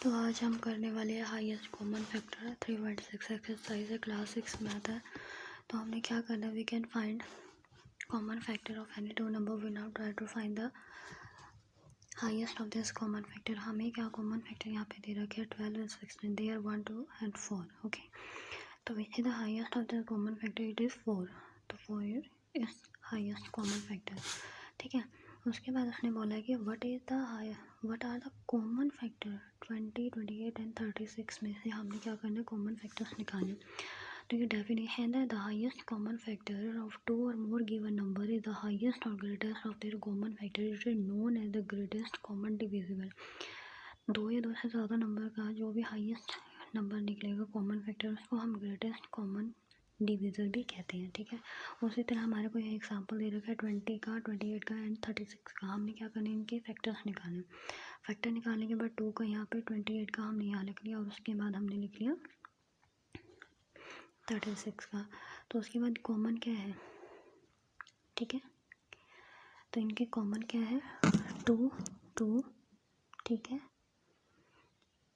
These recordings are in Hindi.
तो आज हम करने वाले हैं हाईएस्ट कॉमन फैक्टर 3.6 एक्सरसाइज है, क्लास 6 मैथ है। तो हमने क्या करना है, we can find common factor of any two number. We now try to find the highest of this common factor. हमें क्या कॉमन फैक्टर यहाँ पे दे रखे है 12 and 16, they are 1, 2 and 4। Okay, तो which is the highest of the common factor? It is 4। तो 4 इज हाईएस्ट कॉमन फैक्टर। ठीक है, उसके बाद उसने बोला है कि what are the common factor 20, 28 and 36 में से हमें क्या करना है, कॉमन फैक्टर्स निकालने। तो ये डेफिनेशन है, the highest common factor of two or more given number is the highest or greatest of their common factor. It is known as the greatest common divisible. दो या दो से ज़्यादा नंबर का जो भी हाईएस्ट नंबर निकलेगा कॉमन फैक्टर, उसको हम ग्रेटेस्ट कॉमन डिविज़र भी कहते हैं। ठीक है, उसी तरह हमारे को ये एग्जांपल दे रखा है 20 का, 28 का एंड 36 का। हमने क्या करना है, इनके फैक्टर्स निकालने। फैक्टर निकालने के बाद 2 का यहाँ पे, 28 का हमने यहाँ लिख लिया और उसके बाद हमने लिख लिया 36 का। तो उसके बाद कॉमन क्या है, ठीक है, तो इनके कॉमन क्या है 2, 2। ठीक है,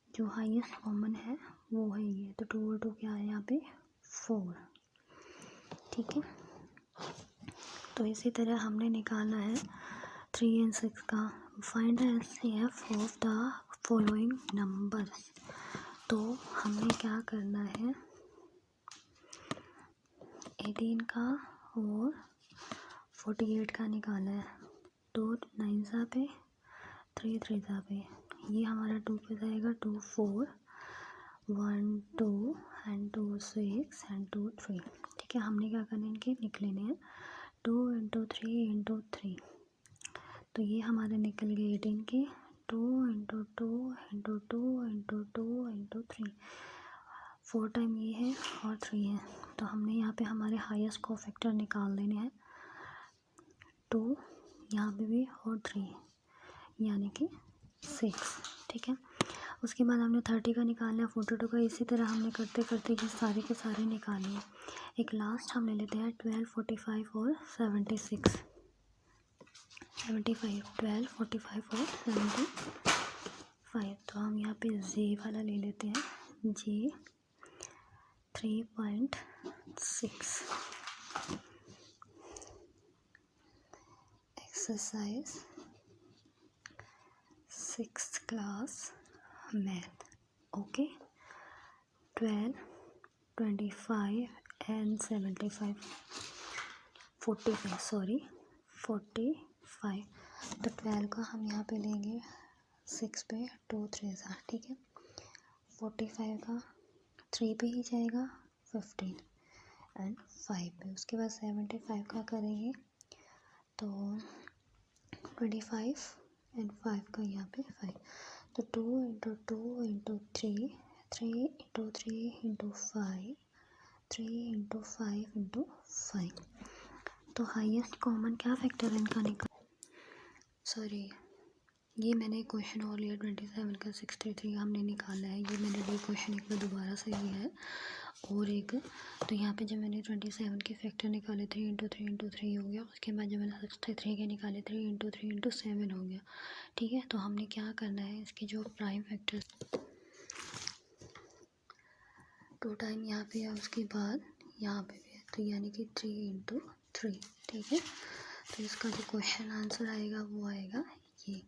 जो हाईएस्ट कॉमन है वो है ये, तो 2 और 2 क्या है यहाँ पे 4। ठीक है, तो इसी तरह हमने निकालना है 3 and 6 का। Find the LCF of the following numbers. तो हमने क्या करना है, 18 का और 48 का निकाला है। 2 9 पे, 3 3 पे, ये हमारा 2 पे जाएगा, 2 4, 1 2 एंड 2 6 एंड 2 3। ठीक है, हमने क्या करना है, इनके लिख लेने हैं 2 × 3 × 3। तो ये हमारे निकल गए 18 के 2 × 2 × 2 × 2 × 3। 4 टाइम ये है और 3 है। तो हमने यहाँ पे हमारे हाईएस्ट को फैक्टर निकाल देने हैं, 2 यहाँ पे भी और 3 यानी कि 6। ठीक है, उसके बाद हमने 30 का निकालना है, 42 का। इसी तरह हमने करते करते ये सारे के सारे निकाले हैं। एक लास्ट हम ले लेते हैं 12, 45 और 76। 75, 12, 45 और 75। तो हम यहाँ पे जे वाला ले लेते हैं, जे 3.6। Exercise 6th class math. Okay, 12, 25 and 75, 45 sorry 45। तो 12 का हम यहाँ पे लेंगे 6 पे, 2 3 सा। ठीक है, 45 का 3 पे ही जाएगा, 15 एंड 5 पे। उसके बाद 75 का करेंगे तो 25 एंड 5 का यहाँ पे 5। तो 2 × 2 × 3, 3 × 3 × 5, 3 × 5 × 5। तो हाईएस्ट कॉमन क्या फैक्टर है इनका निकाल, सॉरी ये मैंने क्वेश्चन और लिया 27 का 63 हमने निकाला है। ये मैंने ये क्वेश्चन एक बार दोबारा से लिया है और एक। तो यहाँ पे जब मैंने 27 के फैक्टर निकाले 3 × 3 × 3 हो गया। उसके बाद जब मैंने 63 के निकाले 3 × 3 × 7 हो गया। ठीक है, तो हमने क्या करना है, इसके जो प्राइम फैक्टर 2 टाइम यहाँ पे है, उसके बाद यहाँ पे भी है, तो यानी कि 3 × 3। ठीक है, तो इसका जो क्वेश्चन आंसर आएगा वो आएगा ये।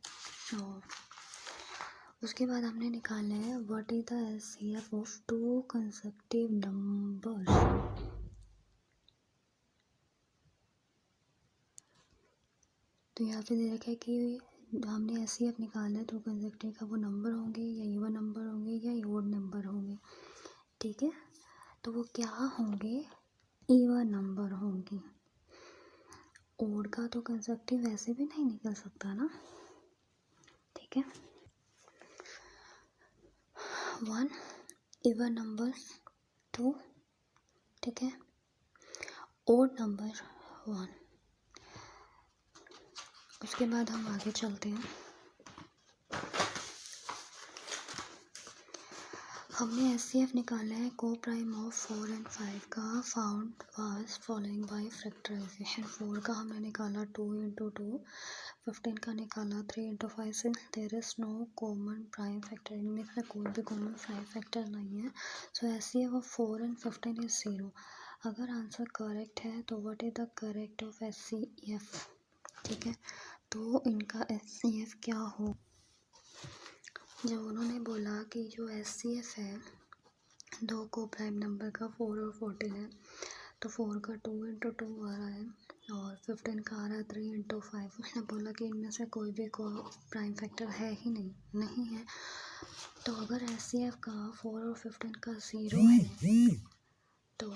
और उसके बाद हमने निकालना है what is the LCF of 2 consecutive numbers. तो यहाँ पे दे रखा है कि हमने एलसीएफ निकालना है 2 कंसेक्यूटिव का, वो नंबर होंगे या इवन नंबर होंगे या ओड नंबर होंगे। ठीक है, तो वो क्या होंगे, इवन नंबर होंगे। ओड का तो कंसेक्यूटिव वैसे भी नहीं निकल सकता ना। ठीक है, 1 इवन नंबर 2। ठीक है, ओड नंबर 1। उसके बाद हम आगे चलते हैं। हमने एचसीएफ निकाला है को प्राइम ऑफ 4 and 5 का। Found was following by factorization. 4 का हमने निकाला 2 × 2, 15 का निकाला, 3 इंटू 5 से there is no common prime factor, इनमें से कोई भी कॉमन प्राइम फैक्टर नहीं है। So SCF of 4 and 15 is 0। अगर आंसर करेक्ट है तो what is the correct of SCF, ठीक है। तो इनका SCF क्या हो, जब उन्होंने बोला कि जो SCF है दो को प्राइम नंबर का 4 और 14 है, तो 4 का 2 इंटू 2 आ रहा है और 15 का आ रहा है 3 इंटू 5। मैंने बोला कि इनमें से कोई भी को प्राइम फैक्टर है ही नहीं है। तो अगर SCF का 4 और 15 का 0 है तो